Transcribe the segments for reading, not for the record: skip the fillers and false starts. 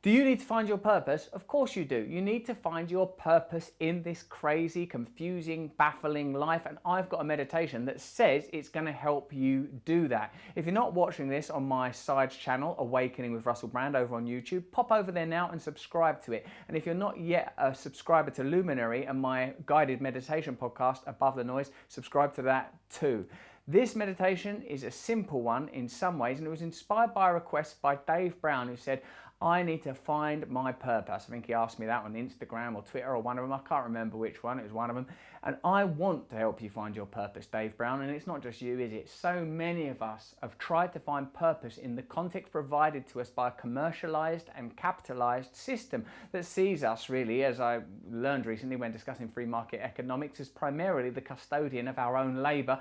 Do you need to find your purpose? Of course you do. You need to find your purpose in this crazy, confusing, baffling life. And I've got a meditation that says it's going to help you do that. If you're not watching this on my side channel, Awakening with Russell Brand, over on YouTube, pop over there now and subscribe to it. And if you're not yet a subscriber to Luminary and my guided meditation podcast, Above the Noise, subscribe to that too. This meditation is a simple one in some ways, and it was inspired by a request by Dave Brown, who said, I need to find my purpose. I think he asked me that on Instagram or Twitter or one of them. I can't remember which one. It was one of them. And I want to help you find your purpose, Dave Brown. And it's not just you, is it? So many of us have tried to find purpose in the context provided to us by a commercialized and capitalized system that sees us really, as I learned recently when discussing free market economics, as primarily the custodian of our own labor.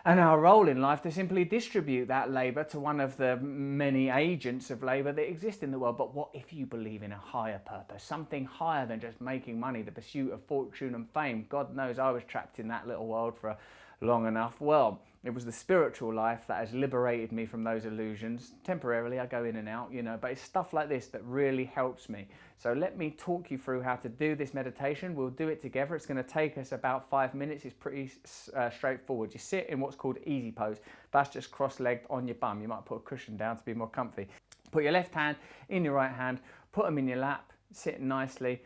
And our role in life to simply distribute that labour to one of the many agents of labour that exist in the world. But what if you believe in a higher purpose, something higher than just making money, the pursuit of fortune and fame? God knows I was trapped in that little world for long enough. Well, it was the spiritual life that has liberated me from those illusions. Temporarily, I go in and out, but it's stuff like this that really helps me. So let me talk you through how to do this meditation. We'll do it together. It's going to take us about 5 minutes. It's pretty straightforward. You sit in what's called easy pose. That's just cross-legged on your bum. You might put a cushion down to be more comfy. Put your left hand in your right hand, put them in your lap, sit nicely,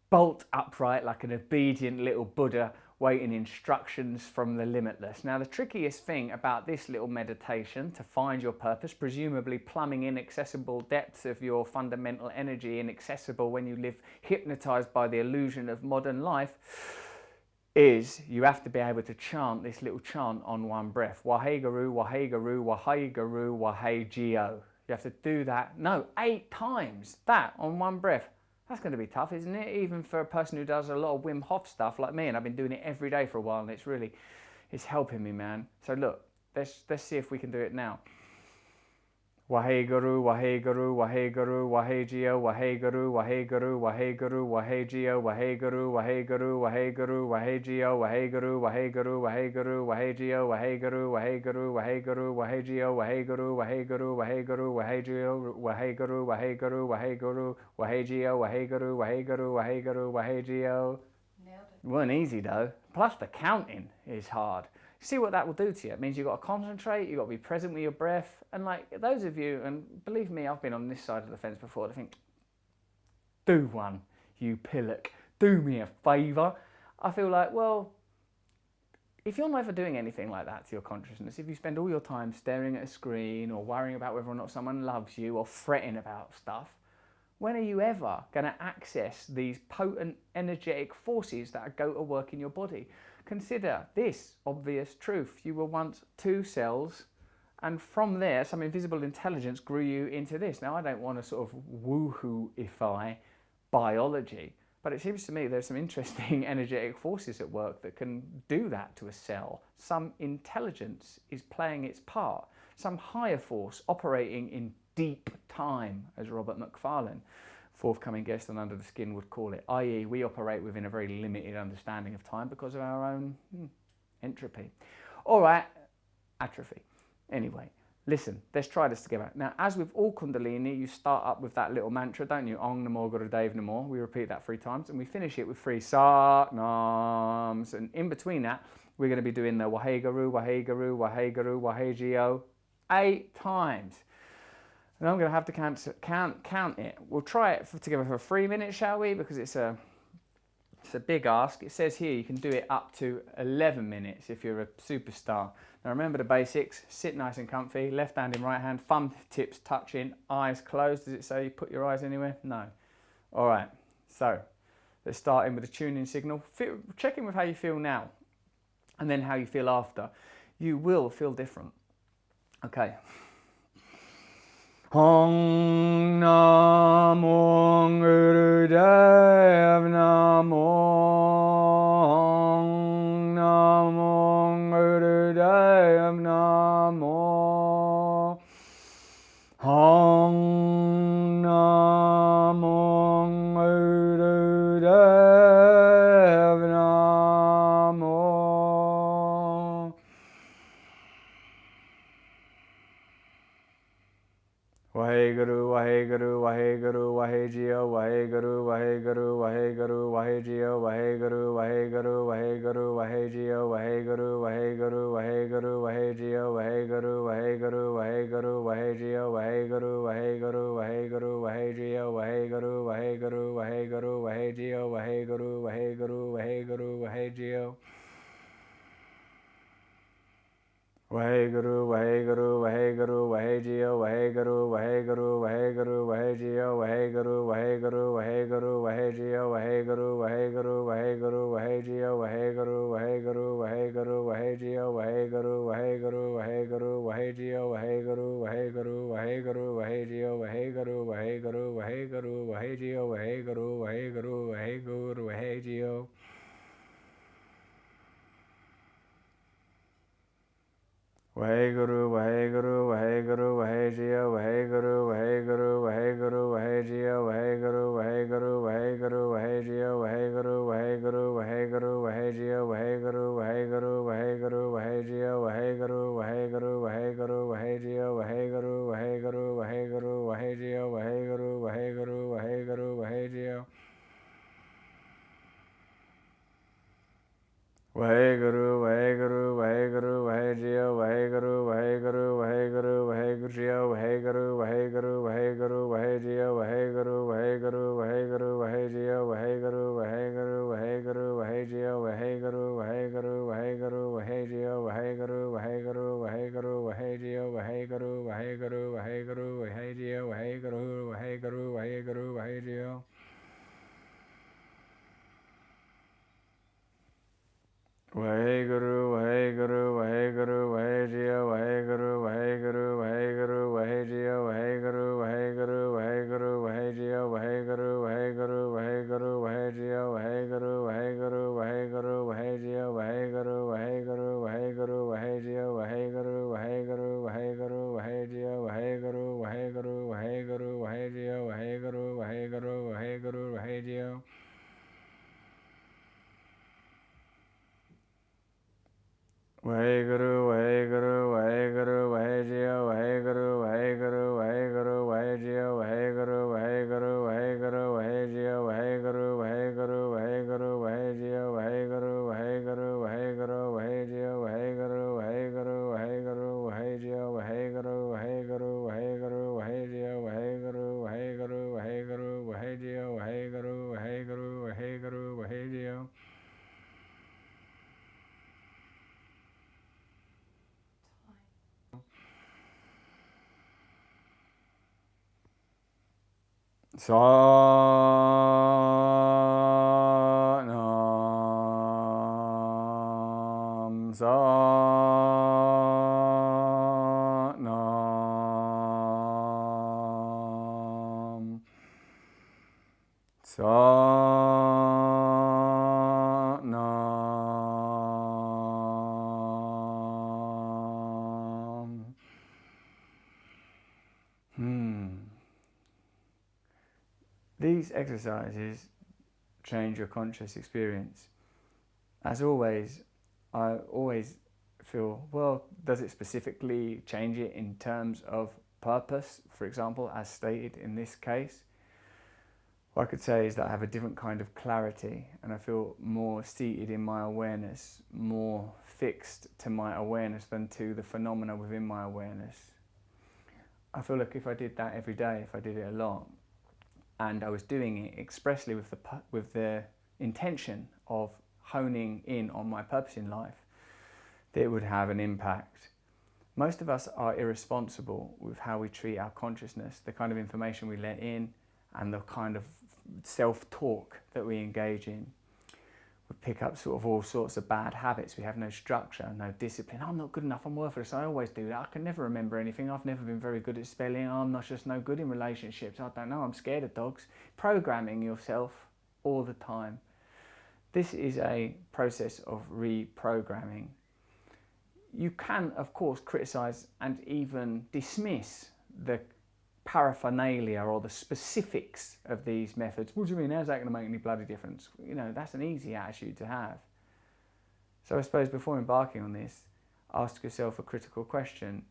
bolt upright like an obedient little Buddha, waiting instructions from the limitless. Now, the trickiest thing about this little meditation to find your purpose, presumably plumbing inaccessible depths of your fundamental energy, inaccessible when you live hypnotized by the illusion of modern life, is you have to be able to chant this little chant on one breath. Waheguru, Waheguru, Waheguru, Wahegio. You have to do that, 8 times, that on one breath. That's going to be tough, isn't it? Even for a person who does a lot of Wim Hof stuff like me, and I've been doing it every day for a while, and it's helping me, man. So look, let's see if we can do it now. Waheguru, Waheguru, Waheguru, Wahegio, Waheguru, Waheguru, Waheguru, Wahegio, Waheguru, Waheguru, Waheguru, Wahegio, Waheguru, Waheguru, Waheguru, Wahegio, Waheguru, Waheguru, Waheguru, Wahegio, Waheguru, Waheguru, Waheguru, Wahegio, Waheguru, Waheguru, Waheguru, Wahegio, Waheguru, Waheguru, Waheguru, Wahegio. Nailed it. Wasn't easy though. Plus the counting is hard. See what that will do to you. It means you've got to concentrate, you've got to be present with your breath. And like those of you, and believe me, I've been on this side of the fence before, I think, do one, you pillock. Do me a favour. I feel like, well, if you're never doing anything like that to your consciousness, if you spend all your time staring at a screen or worrying about whether or not someone loves you or fretting about stuff, when are you ever going to access these potent energetic forces that go to work in your body? Consider this obvious truth. You were once 2 cells, and from there, some invisible intelligence grew you into this. Now, I don't want to sort of woohoo-ify biology, but it seems to me there's some interesting energetic forces at work that can do that to a cell. Some intelligence is playing its part. Some higher force operating in deep time, as Robert McFarlane, forthcoming guest on Under the Skin, would call it, i.e. we operate within a very limited understanding of time because of our own entropy. All right, atrophy. Anyway, listen, let's try this together. Now, as with all Kundalini, you start up with that little mantra, don't you? Ong Namo Gurudev Namo. We repeat that 3 times, and we finish it with 3 Sat-Nams. And in between that, we're going to be doing the Waheguru, Waheguru, Waheguru, Wahegio 8 times. And I'm going to have to count it. We'll try it together for 3 minutes, shall we? Because it's a big ask. It says here you can do it up to 11 minutes if you're a superstar. Now remember the basics. Sit nice and comfy. Left hand in right hand. Thumb tips touching. Eyes closed. Does it say you put your eyes anywhere? No. All right. So let's start in with a tuning signal. Check in with how you feel now, and then how you feel after. You will feel different. Okay. Ong Namo Gurudev Namo. Ong Namo Gurudev Namo. Ong Namo Gurudev Namo. Waheguru, Waheguru, Waheguru, Waheguru. Wahegyo, Waheguru, Waheguru, Waheguru, Wahegyo, Waheguru, Waheguru, Waheguru, Wahegyo, Waheguru, Waheguru, Waheguru, Wahegyo, Waheguru, Waheguru, Waheguru, Wahegyo, Waheguru, Waheguru, Waheguru, Wahegyo, Waheguru, Waheguru, Waheguru, Wahegyo, Waheguru, Waheguru, Waheguru, Wahegyo. Waheguru, Waheguru, Waheguru, Wahegyo, Waheguru, Waheguru, Waheguru, Wahegyo, Waheguru, Waheguru, Waheguru, Wahegyo, Waheguru, Waheguru, Waheguru, Wahegyo, Waheguru, Waheguru, Waheguru, Wahegyo, Waheguru, Waheguru, Waheguru, Wahegyo, Waheguru, Waheguru, Waheguru, Wahegyo, Waheguru, Waheguru, Waheguru, Wahegyo, Waheguru, Waheguru, Waheguru, Wahegyo. Waheguru, Waheguru, Waheguru, Wahegyo, Waheguru, Waheguru, Waheguru, Wahegyo, Waheguru, Waheguru, Waheguru, Wahegyo, Waheguru, Waheguru, Waheguru, Wahegyo, Waheguru, Waheguru, Waheguru, Wahegyo, Waheguru, Waheguru, Waheguru, Wahegyo, Waheguru, Waheguru, Waheguru, Wahegyo, Waheguru, Waheguru, Waheguru, Wahegyo. Waheguru, Waheguru, Waheguru, Wahegyo, Waheguru, Waheguru, Waheguru, Wahegyo, Waheguru, Waheguru, Waheguru, Wahegyo, Waheguru, Waheguru, Waheguru, Wahegyo, Waheguru, Waheguru, Waheguru, Wahegyo, Waheguru, Waheguru, Waheguru, Wahegyo, Waheguru, Waheguru, Waheguru, Wahegyo, Waheguru, Waheguru, Waheguru, Wahegyo, Waheguru, Waheguru, Waheguru, Wahegyo. Waheguru, Waheguru, Waheguru, Wahegyo, Waheguru, Waheguru, Waheguru, Wahegyo, Waheguru, Waheguru, Waheguru, Wahegyo, Waheguru, Waheguru, Waheguru, Wahegyo, Waheguru, Waheguru, Waheguru, Wahegyo, Waheguru, Waheguru, Waheguru, Wahegyo, Waheguru, Waheguru, Waheguru, Wahegyo, Waheguru, Waheguru, Waheguru, Wahegyo, Waheguru, Waheguru, Waheguru, Wahegyo. Waheguru, Waheguru, Waheguru, Wahegyo, Waheguru, Waheguru, Waheguru, Wahegyo, Waheguru, Waheguru, Waheguru, Wahegyo, Waheguru, Waheguru, Waheguru, Wahegyo, Waheguru, Waheguru, Waheguru, Wahegyo, Waheguru, Waheguru, Waheguru, Wahegyo, Waheguru, Waheguru, Waheguru, Wahegyo, Waheguru, Waheguru, Waheguru, Wahegyo, Waheguru, Waheguru, Waheguru, Wahegyo. Satnam, Satnam, Satnam. These exercises change your conscious experience. As always, I always feel, well, does it specifically change it in terms of purpose, for example, as stated in this case? What I could say is that I have a different kind of clarity and I feel more seated in my awareness, more fixed to my awareness than to the phenomena within my awareness. I feel like if I did that every day, if I did it a lot, and I was doing it expressly with the intention of honing in on my purpose in life, that it would have an impact. Most of us are irresponsible with how we treat our consciousness, the kind of information we let in, and the kind of self-talk that we engage in. We pick up sort of all sorts of bad habits. We have no structure, no discipline. I'm not good enough, I'm worthless. I always do that. I can never remember anything. I've never been very good at spelling. I'm not just no good in relationships. I don't know, I'm scared of dogs. Programming yourself all the time. This is a process of reprogramming. You can, of course, criticize and even dismiss the paraphernalia or the specifics of these methods. What do you mean, how's that going to make any bloody difference? You know, that's an easy attitude to have. So I suppose before embarking on this, ask yourself a critical question.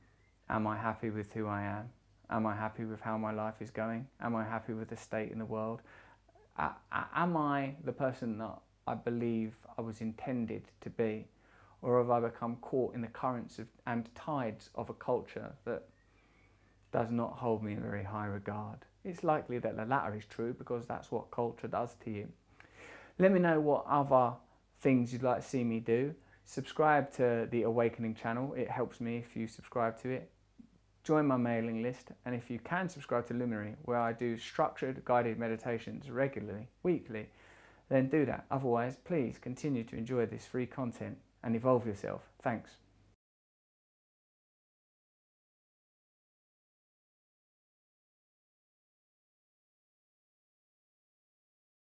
Am I happy with who I am? Am I happy with how my life is going? Am I happy with the state in the world? Am I the person that I believe I was intended to be? Or have I become caught in the currents and tides of a culture that does not hold me in very high regard? It's likely that the latter is true, because that's what culture does to you. Let me know what other things you'd like to see me do. Subscribe to the Awakening channel. It helps me if you subscribe to it. Join my mailing list, and if you can, subscribe to Luminary, where I do structured guided meditations regularly, weekly, then do that. Otherwise, please continue to enjoy this free content and evolve yourself. Thanks.